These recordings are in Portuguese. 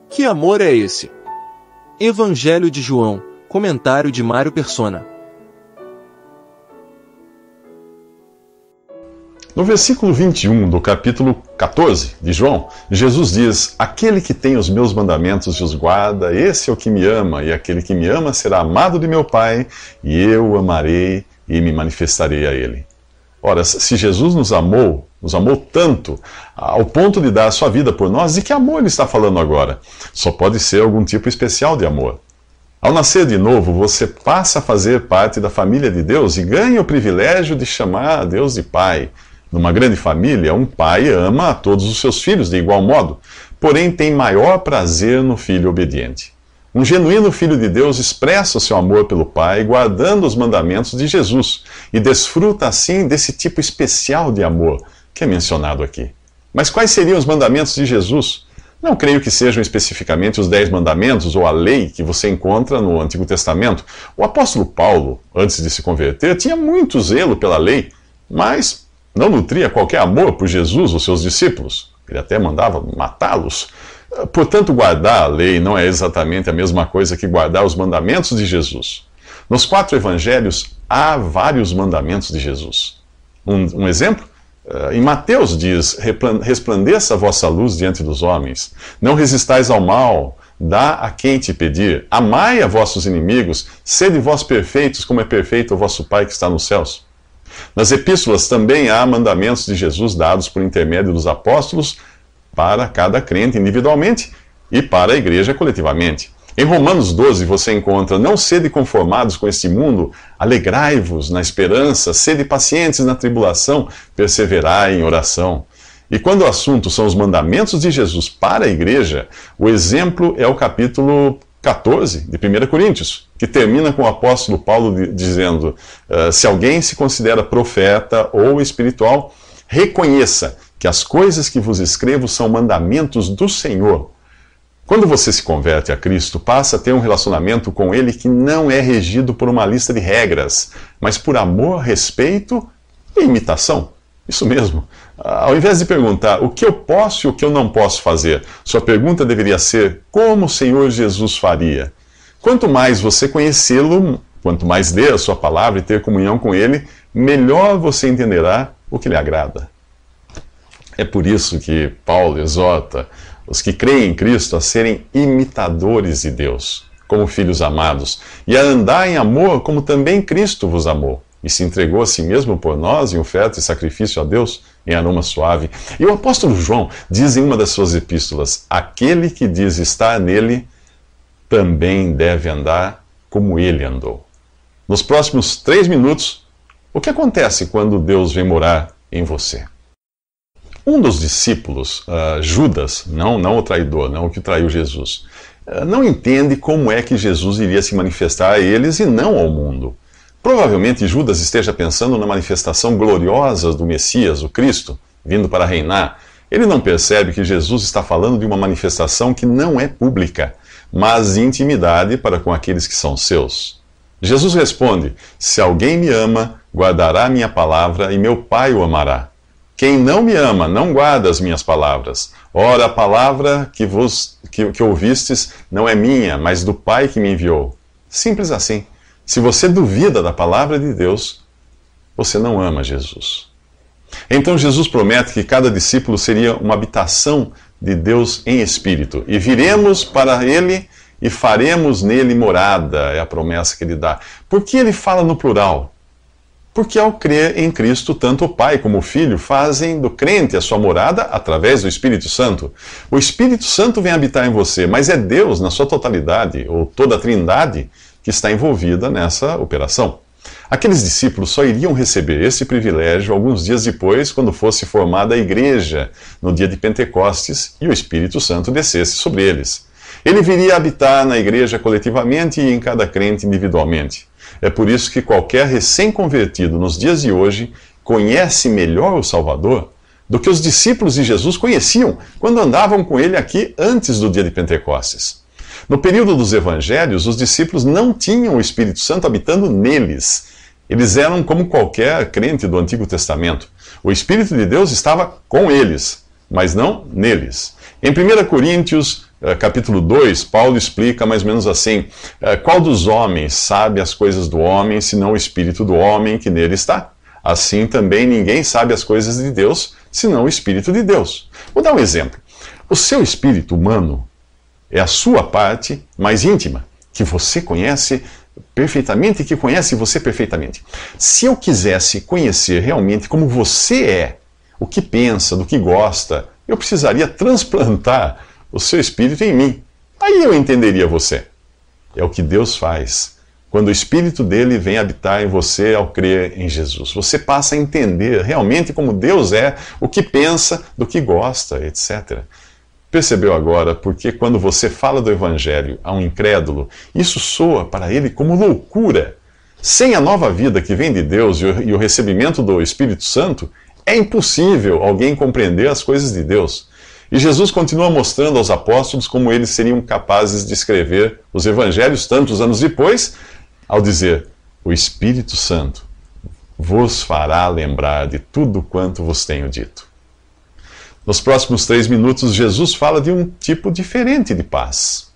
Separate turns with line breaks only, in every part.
Que amor é esse? Evangelho de João, comentário de Mário Persona.
No versículo 21 do capítulo 14 de João, Jesus diz: aquele que tem os meus mandamentos e os guarda, esse é o que me ama, e aquele que me ama será amado de meu Pai, e eu o amarei e me manifestarei a ele. Ora, se Jesus nos amou tanto, ao ponto de dar a sua vida por nós, de que amor ele está falando agora? Só pode ser algum tipo especial de amor. Ao nascer de novo, você passa a fazer parte da família de Deus e ganha o privilégio de chamar a Deus de Pai. Numa grande família, um pai ama a todos os seus filhos de igual modo, porém tem maior prazer no filho obediente. Um genuíno filho de Deus expressa o seu amor pelo Pai, guardando os mandamentos de Jesus, e desfruta assim desse tipo especial de amor que é mencionado aqui. Mas quais seriam os mandamentos de Jesus? Não creio que sejam especificamente os 10 mandamentos ou a lei que você encontra no Antigo Testamento. O apóstolo Paulo, antes de se converter, tinha muito zelo pela lei, mas não nutria qualquer amor por Jesus ou seus discípulos. Ele até mandava matá-los. Portanto, guardar a lei não é exatamente a mesma coisa que guardar os mandamentos de Jesus. Nos 4 evangelhos, há vários mandamentos de Jesus. Um exemplo? Em Mateus diz: resplandeça a vossa luz diante dos homens. Não resistais ao mal, dá a quem te pedir. Amai a vossos inimigos, sede vós perfeitos, como é perfeito o vosso Pai que está nos céus. Nas epístolas também há mandamentos de Jesus dados por intermédio dos apóstolos para cada crente individualmente e para a igreja coletivamente. Em Romanos 12 você encontra: não sede conformados com este mundo, alegrai-vos na esperança, sede pacientes na tribulação, perseverai em oração. E quando o assunto são os mandamentos de Jesus para a igreja, o exemplo é o capítulo 14 de 1 Coríntios, que termina com o apóstolo Paulo dizendo: se alguém se considera profeta ou espiritual, reconheça que as coisas que vos escrevo são mandamentos do Senhor. Quando você se converte a Cristo, passa a ter um relacionamento com Ele que não é regido por uma lista de regras, mas por amor, respeito e imitação. Isso mesmo. Ao invés de perguntar o que eu posso e o que eu não posso fazer, sua pergunta deveria ser: como o Senhor Jesus faria? Quanto mais você conhecê-lo, quanto mais ler a sua palavra e ter comunhão com Ele, melhor você entenderá o que lhe agrada. É por isso que Paulo exorta os que creem em Cristo a serem imitadores de Deus, como filhos amados, e a andar em amor como também Cristo vos amou, e se entregou a si mesmo por nós em oferta e sacrifício a Deus em aroma suave. E o apóstolo João diz em uma das suas epístolas: aquele que diz estar nele, também deve andar como ele andou. Nos próximos 3 minutos, o que acontece quando Deus vem morar em você? Um dos discípulos, Judas, não o traidor, não o que traiu Jesus, não entende como é que Jesus iria se manifestar a eles e não ao mundo. Provavelmente Judas esteja pensando na manifestação gloriosa do Messias, o Cristo, vindo para reinar. Ele não percebe que Jesus está falando de uma manifestação que não é pública, mas de intimidade para com aqueles que são seus. Jesus responde: se alguém me ama, guardará a minha palavra e meu Pai o amará. Quem não me ama, não guarda as minhas palavras. Ora, a palavra que ouvistes não é minha, mas do Pai que me enviou. Simples assim. Se você duvida da palavra de Deus, você não ama Jesus. Então Jesus promete que cada discípulo seria uma habitação de Deus em espírito. E viremos para ele e faremos nele morada, é a promessa que ele dá. Por que ele fala no plural? Porque ao crer em Cristo, tanto o Pai como o Filho fazem do crente a sua morada através do Espírito Santo. O Espírito Santo vem habitar em você, mas é Deus na sua totalidade, ou toda a Trindade, que está envolvida nessa operação. Aqueles discípulos só iriam receber esse privilégio alguns dias depois, quando fosse formada a igreja, no dia de Pentecostes, e o Espírito Santo descesse sobre eles. Ele viria habitar na igreja coletivamente e em cada crente individualmente. É por isso que qualquer recém-convertido nos dias de hoje conhece melhor o Salvador do que os discípulos de Jesus conheciam quando andavam com ele aqui antes do dia de Pentecostes. No período dos evangelhos, os discípulos não tinham o Espírito Santo habitando neles. Eles eram como qualquer crente do Antigo Testamento. O Espírito de Deus estava com eles, mas não neles. Em 1 Coríntios capítulo 2, Paulo explica mais ou menos assim: qual dos homens sabe as coisas do homem, senão o espírito do homem que nele está? Assim também ninguém sabe as coisas de Deus, senão o Espírito de Deus. Vou dar um exemplo. O seu espírito humano é a sua parte mais íntima, que você conhece perfeitamente e que conhece você perfeitamente. Se eu quisesse conhecer realmente como você é, o que pensa, do que gosta, eu precisaria transplantar o seu espírito em mim. Aí eu entenderia você. É o que Deus faz quando o Espírito dele vem habitar em você ao crer em Jesus. Você passa a entender realmente como Deus é, o que pensa, do que gosta, etc. Percebeu agora porque quando você fala do Evangelho a um incrédulo, isso soa para ele como loucura. Sem a nova vida que vem de Deus e o recebimento do Espírito Santo, é impossível alguém compreender as coisas de Deus. E Jesus continua mostrando aos apóstolos como eles seriam capazes de escrever os evangelhos tantos anos depois, ao dizer: o Espírito Santo vos fará lembrar de tudo quanto vos tenho dito. Nos próximos 3 minutos, Jesus fala de um tipo diferente de paz.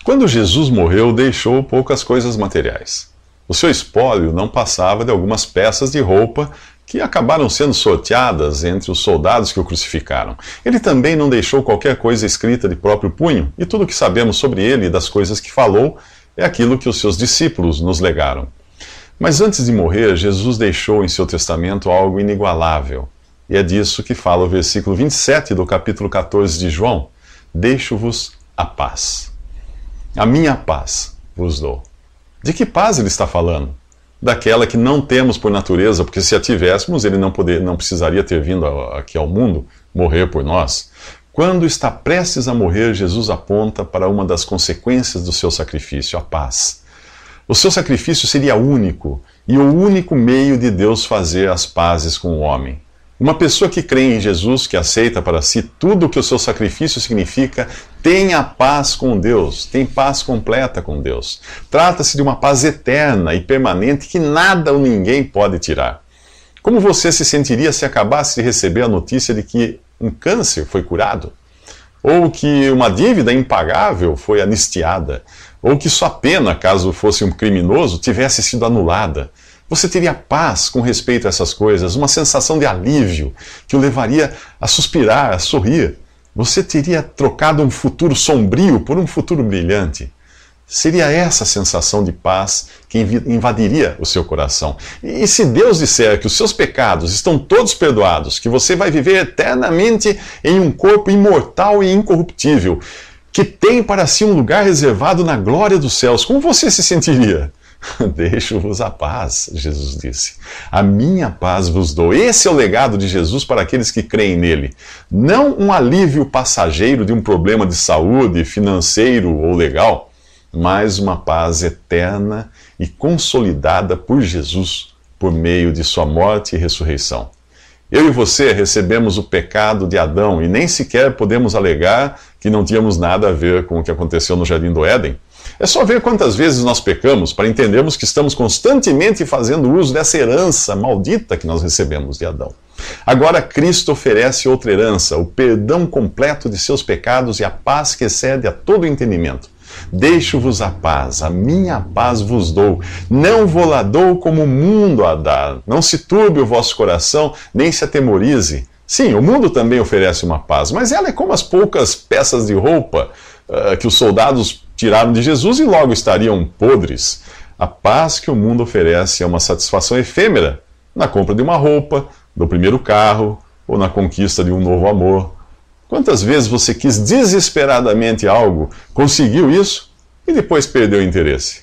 Quando Jesus morreu, deixou poucas coisas materiais. O seu espólio não passava de algumas peças de roupa que acabaram sendo sorteadas entre os soldados que o crucificaram. Ele também não deixou qualquer coisa escrita de próprio punho, e tudo o que sabemos sobre ele e das coisas que falou é aquilo que os seus discípulos nos legaram. Mas antes de morrer, Jesus deixou em seu testamento algo inigualável, e é disso que fala o versículo 27 do capítulo 14 de João: deixo-vos a paz. A minha paz vos dou. De que paz ele está falando? Daquela que não temos por natureza, porque se a tivéssemos, ele não precisaria ter vindo aqui ao mundo morrer por nós. Quando está prestes a morrer, Jesus aponta para uma das consequências do seu sacrifício, a paz. O seu sacrifício seria único, e o único meio de Deus fazer as pazes com o homem. Uma pessoa que crê em Jesus, que aceita para si tudo o que o seu sacrifício significa, tem a paz com Deus, tem paz completa com Deus. Trata-se de uma paz eterna e permanente que nada ou ninguém pode tirar. Como você se sentiria se acabasse de receber a notícia de que um câncer foi curado? Ou que uma dívida impagável foi anistiada? Ou que sua pena, caso fosse um criminoso, tivesse sido anulada? Você teria paz com respeito a essas coisas, uma sensação de alívio que o levaria a suspirar, a sorrir. Você teria trocado um futuro sombrio por um futuro brilhante. Seria essa sensação de paz que invadiria o seu coração. E se Deus disser que os seus pecados estão todos perdoados, que você vai viver eternamente em um corpo imortal e incorruptível, que tem para si um lugar reservado na glória dos céus, como você se sentiria? Deixo-vos a paz, Jesus disse. A minha paz vos dou. Esse é o legado de Jesus para aqueles que creem nele. Não um alívio passageiro de um problema de saúde, financeiro ou legal, mas uma paz eterna e consolidada por Jesus, por meio de sua morte e ressurreição. Eu e você recebemos o pecado de Adão e nem sequer podemos alegar que não tínhamos nada a ver com o que aconteceu no Jardim do Éden. É só ver quantas vezes nós pecamos para entendermos que estamos constantemente fazendo uso dessa herança maldita que nós recebemos de Adão. Agora Cristo oferece outra herança, o perdão completo de seus pecados e a paz que excede a todo entendimento. Deixo-vos a paz, a minha paz vos dou. Não vou-la dou como o mundo a dá. Não se turbe o vosso coração, nem se atemorize. Sim, o mundo também oferece uma paz, mas ela é como as poucas peças de roupa que os soldados tiraram de Jesus e logo estariam podres. A paz que o mundo oferece é uma satisfação efêmera na compra de uma roupa, do primeiro carro ou na conquista de um novo amor. Quantas vezes você quis desesperadamente algo, conseguiu isso e depois perdeu o interesse?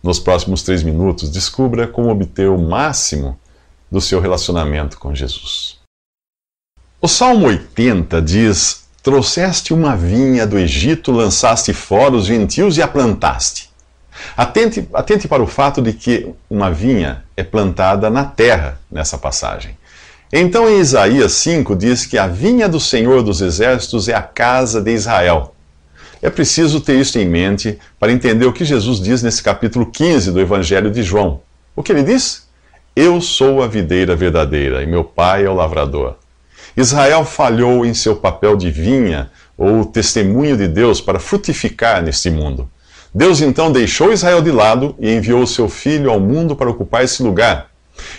Nos próximos 3 minutos, descubra como obter o máximo do seu relacionamento com Jesus. O Salmo 80 diz: trouxeste uma vinha do Egito, lançaste fora os gentios e a plantaste. Atente para o fato de que uma vinha é plantada na terra nessa passagem. Então em Isaías 5 diz que a vinha do Senhor dos Exércitos é a casa de Israel. É preciso ter isto em mente para entender o que Jesus diz nesse capítulo 15 do Evangelho de João. O que ele diz? Eu sou a videira verdadeira e meu pai é o lavrador. Israel falhou em seu papel de vinha ou testemunho de Deus para frutificar neste mundo. Deus então deixou Israel de lado e enviou seu filho ao mundo para ocupar esse lugar.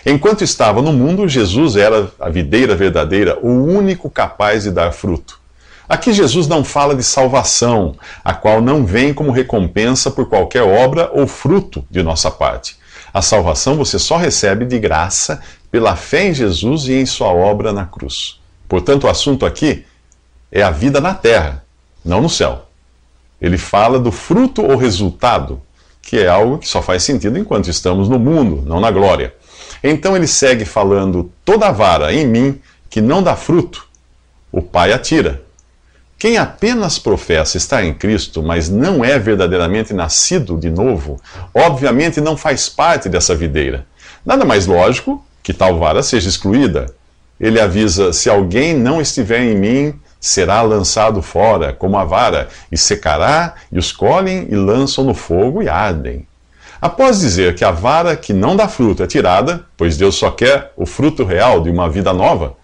Enquanto estava no mundo, Jesus era a videira verdadeira, o único capaz de dar fruto. Aqui Jesus não fala de salvação, a qual não vem como recompensa por qualquer obra ou fruto de nossa parte. A salvação você só recebe de graça pela fé em Jesus e em sua obra na cruz. Portanto, o assunto aqui é a vida na terra, não no céu. Ele fala do fruto ou resultado, que é algo que só faz sentido enquanto estamos no mundo, não na glória. Então ele segue falando: toda vara em mim que não dá fruto, o Pai a tira. Quem apenas professa estar em Cristo, mas não é verdadeiramente nascido de novo, obviamente não faz parte dessa videira. Nada mais lógico que tal vara seja excluída. Ele avisa: se alguém não estiver em mim, será lançado fora, como a vara, e secará, e os colhem e lançam no fogo e ardem. Após dizer que a vara que não dá fruto é tirada, pois Deus só quer o fruto real de uma vida nova,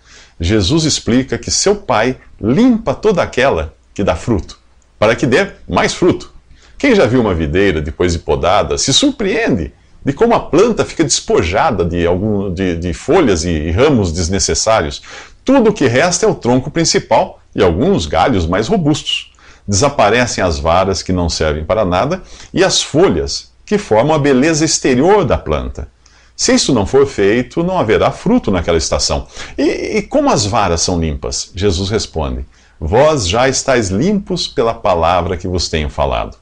Jesus explica que seu Pai limpa toda aquela que dá fruto, para que dê mais fruto. Quem já viu uma videira depois de podada se surpreende de como a planta fica despojada de folhas e ramos desnecessários. Tudo o que resta é o tronco principal e alguns galhos mais robustos. Desaparecem as varas que não servem para nada e as folhas que formam a beleza exterior da planta. Se isso não for feito, não haverá fruto naquela estação. E como as varas são limpas? Jesus responde: vós já estáis limpos pela palavra que vos tenho falado.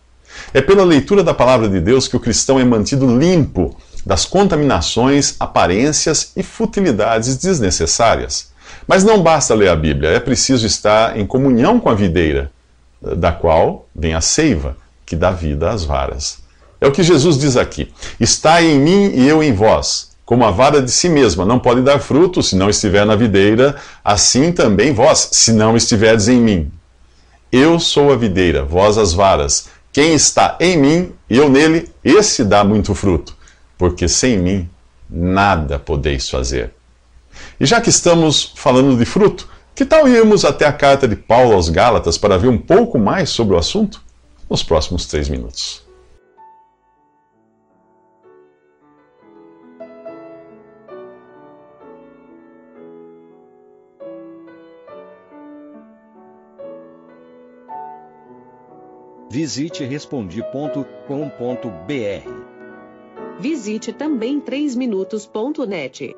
É pela leitura da palavra de Deus que o cristão é mantido limpo das contaminações, aparências e futilidades desnecessárias. Mas não basta ler a Bíblia, é preciso estar em comunhão com a videira, da qual vem a seiva, que dá vida às varas. É o que Jesus diz aqui: estai em mim e eu em vós. Como a vara de si mesma não pode dar fruto se não estiver na videira, assim também vós, se não estiverdes em mim. Eu sou a videira, vós as varas. Quem está em mim e eu nele, esse dá muito fruto, porque sem mim nada podeis fazer. E já que estamos falando de fruto, que tal irmos até a carta de Paulo aos Gálatas para ver um pouco mais sobre o assunto? Nos próximos 3 minutos.
Visite Respondi.com.br.
Visite também 3minutos.net.